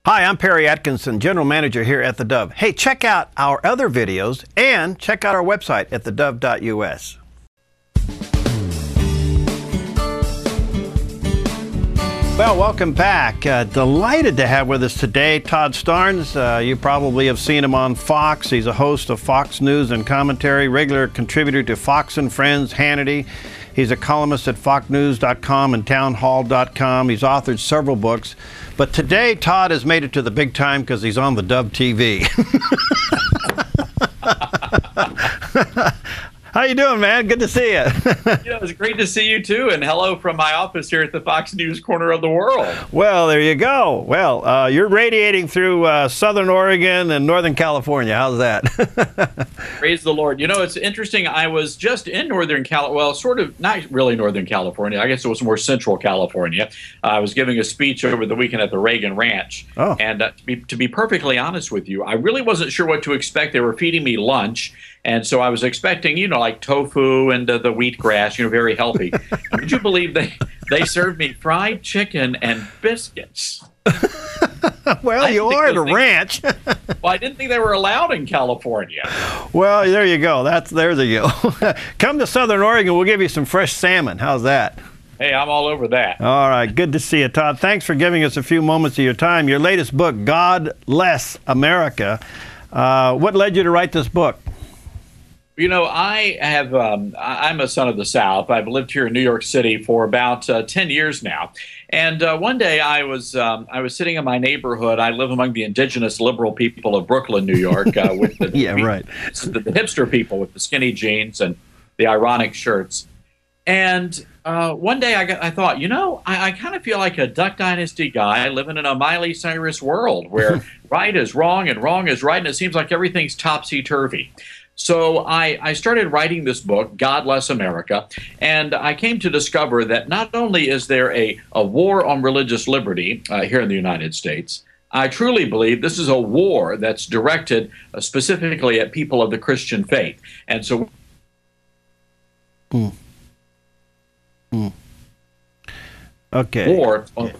Hi, I'm Perry Atkinson, General Manager here at theDove. Hey, check out our other videos and check out our website at thedove.us. Well, welcome back. Delighted to have with us today Todd Starnes. You probably have seen him on Fox. He's a host of Fox News and Commentary, regular contributor to Fox and Friends, Hannity. He's a columnist at foxnews.com and townhall.com. He's authored several books. But today, Todd has made it to the big time because he's on theDove TV. How you doing, man? Good to see you. It's great to see you, too. And hello from my office here at the Fox News corner of the world. Well, there you go. Well, you're radiating through Southern Oregon and Northern California. How's that? Praise the Lord. You know, it's interesting. I was just in Northern California. Well, sort of not really Northern California. I guess it was more Central California. I was giving a speech over the weekend at the Reagan Ranch. Oh. And to be perfectly honest with you, I really wasn't sure what to expect. They were feeding me lunch. And so I was expecting, like tofu and the wheatgrass, very healthy. Would you believe they served me fried chicken and biscuits? Well, you are at a ranch. Well, I didn't think they were allowed in California. Well, there you go. There you go. Come to Southern Oregon. We'll give you some fresh salmon. How's that? Hey, I'm all over that. All right. Good to see you, Todd. Thanks for giving us a few moments of your time. Your latest book, God Bless America. What led you to write this book? I'm a son of the South. I've lived here in New York City for about 10 years now. And one day I was sitting in my neighborhood. I live among the indigenous liberal people of Brooklyn, New York, with the, the hipster people with the skinny jeans and the ironic shirts. And one day I thought, I kind of feel like a Duck Dynasty guy living in a Miley Cyrus world where right is wrong and wrong is right, and it seems like everything's topsy-turvy. So I started writing this book, God Bless America, and I came to discover that not only is there a war on religious liberty here in the United States, I truly believe this is a war that's directed specifically at people of the Christian faith. And so... Okay. War... All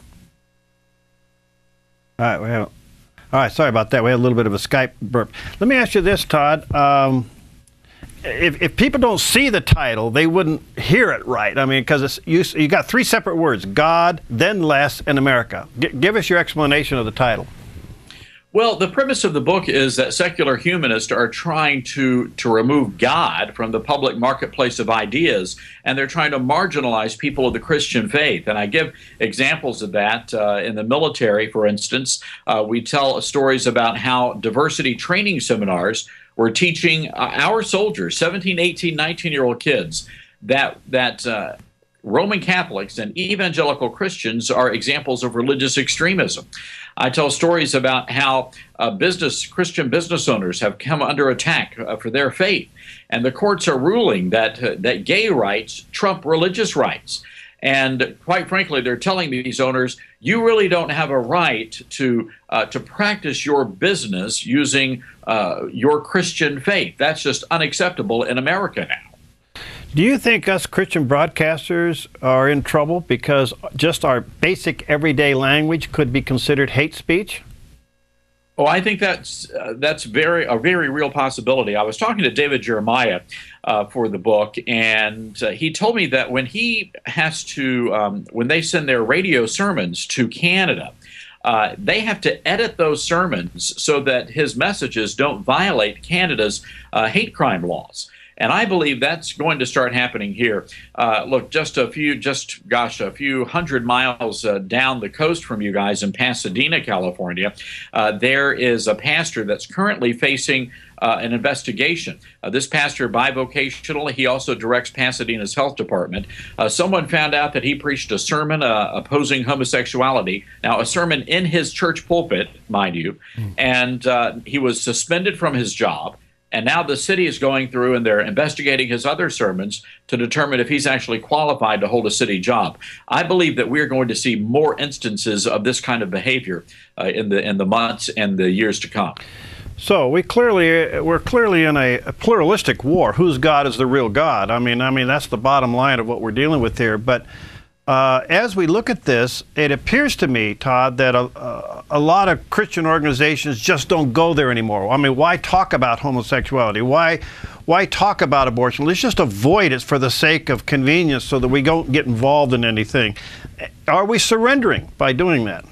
right, all right, sorry about that. We had a little bit of a Skype burp. Let me ask you this, Todd. If people don't see the title, they wouldn't hear it right. I mean, because you got three separate words: God, then less, and America. Give us your explanation of the title. Well, the premise of the book is that secular humanists are trying to remove God from the public marketplace of ideas, and they're trying to marginalize people of the Christian faith. And I give examples of that in the military, for instance. We tell stories about how diversity training seminars were teaching our soldiers, 17, 18, 19-year-old kids, that Roman Catholics and evangelical Christians are examples of religious extremism. I tell stories about how Christian business owners have come under attack for their faith, and the courts are ruling that gay rights trump religious rights. And quite frankly, they're telling these owners, you really don't have a right to practice your business using your Christian faith. That's just unacceptable in America now. Do you think us Christian broadcasters are in trouble because just our basic everyday language could be considered hate speech? Oh, I think that's a very real possibility. I was talking to David Jeremiah for the book, and he told me that when he has to, when they send their radio sermons to Canada, they have to edit those sermons so that his messages don't violate Canada's hate crime laws. And I believe that's going to start happening here. Look, just a few hundred miles down the coast from you guys in Pasadena, California, there is a pastor that's currently facing an investigation. This pastor, bivocational, he also directs Pasadena's health department. Someone found out that he preached a sermon opposing homosexuality. Now, a sermon in his church pulpit, mind you, and he was suspended from his job. And now the city is going through and they're investigating his other sermons to determine if he's actually qualified to hold a city job. I believe that we're going to see more instances of this kind of behavior in the months and the years to come. So we're clearly in a pluralistic war. Whose God is the real God? I mean that's the bottom line of what we're dealing with here. But as we look at this, it appears to me, Todd, that a lot of Christian organizations just don't go there anymore. I mean, why talk about homosexuality? Why talk about abortion? Let's just avoid it for the sake of convenience so that we don't get involved in anything. Are we surrendering by doing that?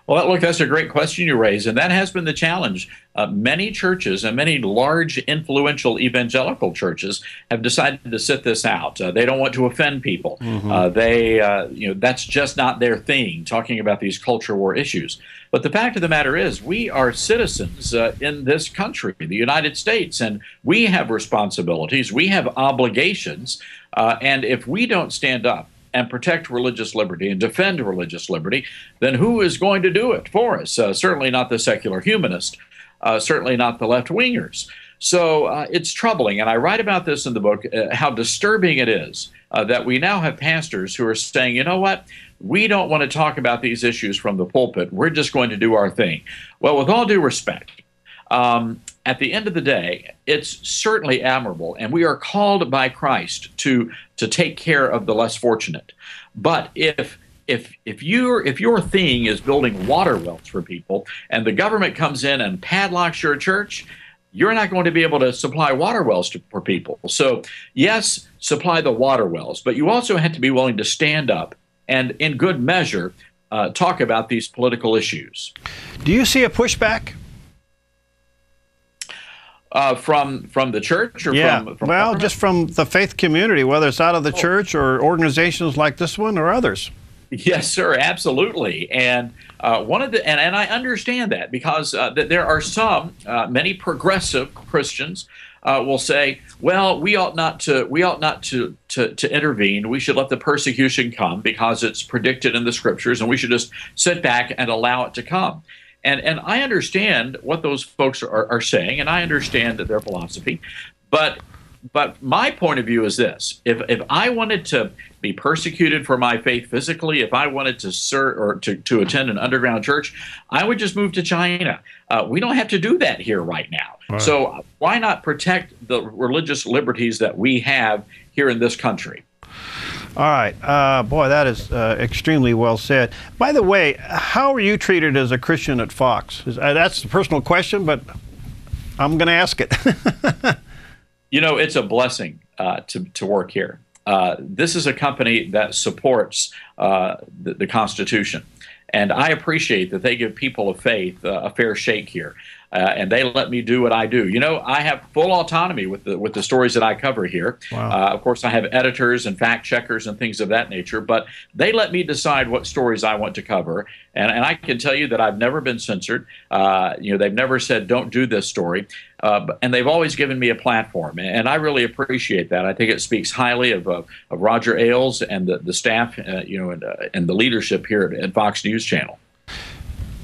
Well, look, that's a great question you raise, and that has been the challenge. Many churches and many large, influential evangelical churches have decided to sit this out. They don't want to offend people. That's just not their thing, talking about these culture war issues. But the fact of the matter is, we are citizens in this country, the United States, and we have responsibilities, we have obligations, and if we don't stand up and protect religious liberty and defend religious liberty, then who is going to do it for us? Certainly not the secular humanist, certainly not the left-wingers. So it's troubling, and I write about this in the book, how disturbing it is that we now have pastors who are saying, you know what, we don't want to talk about these issues from the pulpit. We're just going to do our thing. Well, with all due respect, at the end of the day, it's certainly admirable, and we are called by Christ to take care of the less fortunate. But if your thing is building water wells for people, and the government comes in and padlocks your church, you're not going to be able to supply water wells for people. So yes, supply the water wells, but you also have to be willing to stand up and, in good measure, talk about these political issues. Do you see a pushback? From the church, or from well, government? just from the faith community, whether it's out of the church or organizations like this one or others. Yes, sir, absolutely. And and I understand that, because there are many progressive Christians will say, well, we ought not to intervene. We should let the persecution come because it's predicted in the scriptures, and we should just sit back and allow it to come. And I understand what those folks are saying, and I understand their philosophy, but my point of view is this: if I wanted to be persecuted for my faith physically, if I wanted to serve or to attend an underground church, I would just move to China. We don't have to do that here right now. Right. So why not protect the religious liberties that we have here in this country? All right. Boy, that is extremely well said. By the way, how are you treated as a Christian at Fox? That's a personal question, but I'm going to ask it. You know, it's a blessing to work here. This is a company that supports the Constitution, and I appreciate that they give people of faith a fair shake here. And they let me do what I do. You know, I have full autonomy with the stories that I cover here. Wow. Of course, I have editors and fact checkers and things of that nature, but they let me decide what stories I want to cover. And I can tell you that I've never been censored. They've never said, don't do this story. And they've always given me a platform. And I really appreciate that. I think it speaks highly of Roger Ailes and the staff, and the leadership here at Fox News Channel.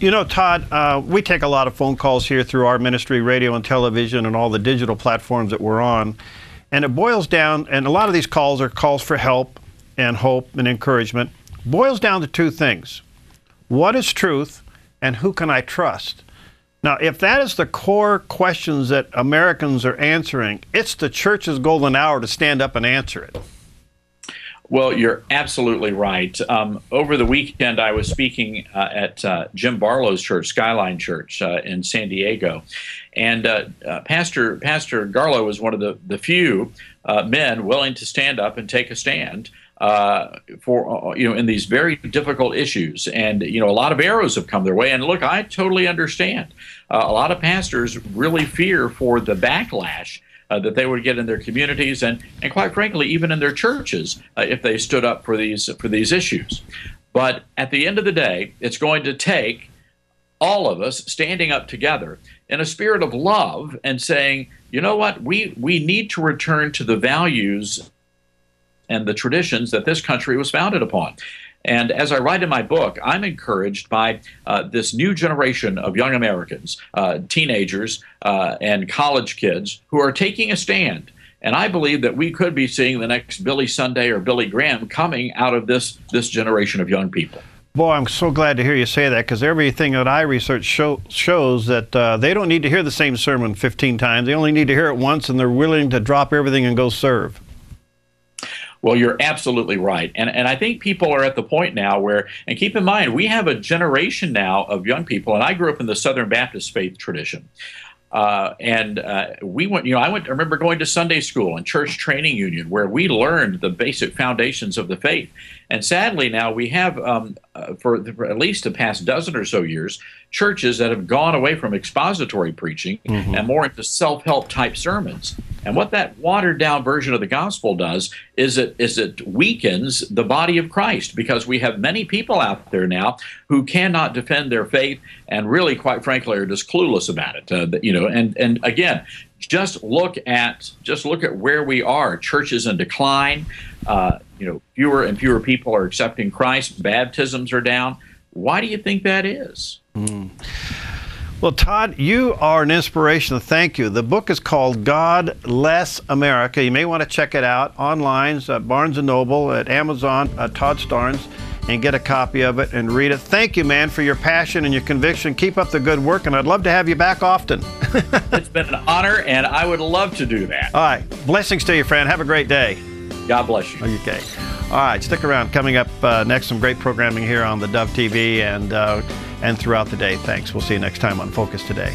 You know, Todd, we take a lot of phone calls here through our ministry, radio and television, and all the digital platforms that we're on. And it boils down, and a lot of these calls are calls for help and hope and encouragement, boils down to two things. What is truth, and who can I trust? Now, if that is the core questions that Americans are answering, it's the church's golden hour to stand up and answer it. Well, you're absolutely right. Over the weekend, I was speaking at Jim Barlow's church, Skyline Church, in San Diego, and Pastor Garlow was one of the few men willing to stand up and take a stand for in these very difficult issues. And a lot of arrows have come their way. And look, I totally understand. A lot of pastors really fear for the backlash that they would get in their communities and quite frankly, even in their churches, if they stood up for these issues. But at the end of the day, it's going to take all of us standing up together in a spirit of love and saying, you know what, we need to return to the values and the traditions that this country was founded upon. And as I write in my book, I'm encouraged by this new generation of young Americans, teenagers and college kids who are taking a stand. And I believe that we could be seeing the next Billy Sunday or Billy Graham coming out of this generation of young people. Boy, I'm so glad to hear you say that, because everything that I research shows that they don't need to hear the same sermon 15 times. They only need to hear it once, and they're willing to drop everything and go serve. Well, you're absolutely right. And I think people are at the point now where, and keep in mind, we have a generation now of young people, and I grew up in the Southern Baptist faith tradition. We went, I remember going to Sunday school and church training union where we learned the basic foundations of the faith. And sadly, now we have, for at least the past dozen or so years, churches that have gone away from expository preaching and more into self-help type sermons. And what that watered-down version of the gospel does is it weakens the body of Christ, because we have many people out there now who cannot defend their faith and really, quite frankly, are just clueless about it. And again, just look at where we are. Churches in decline. Fewer and fewer people are accepting Christ. Baptisms are down. Why do you think that is? Well, Todd, you are an inspiration. Thank you. The book is called God Less America. You may want to check it out online at Barnes & Noble, at Amazon, Todd Starnes, and get a copy of it and read it. Thank you, man, for your passion and your conviction. Keep up the good work, and I'd love to have you back often. It's been an honor, and I would love to do that. All right. Blessings to you, friend. Have a great day. God bless you. Okay. All right. Stick around. Coming up next, some great programming here on the Dove TV and throughout the day. Thanks. We'll see you next time on Focus Today.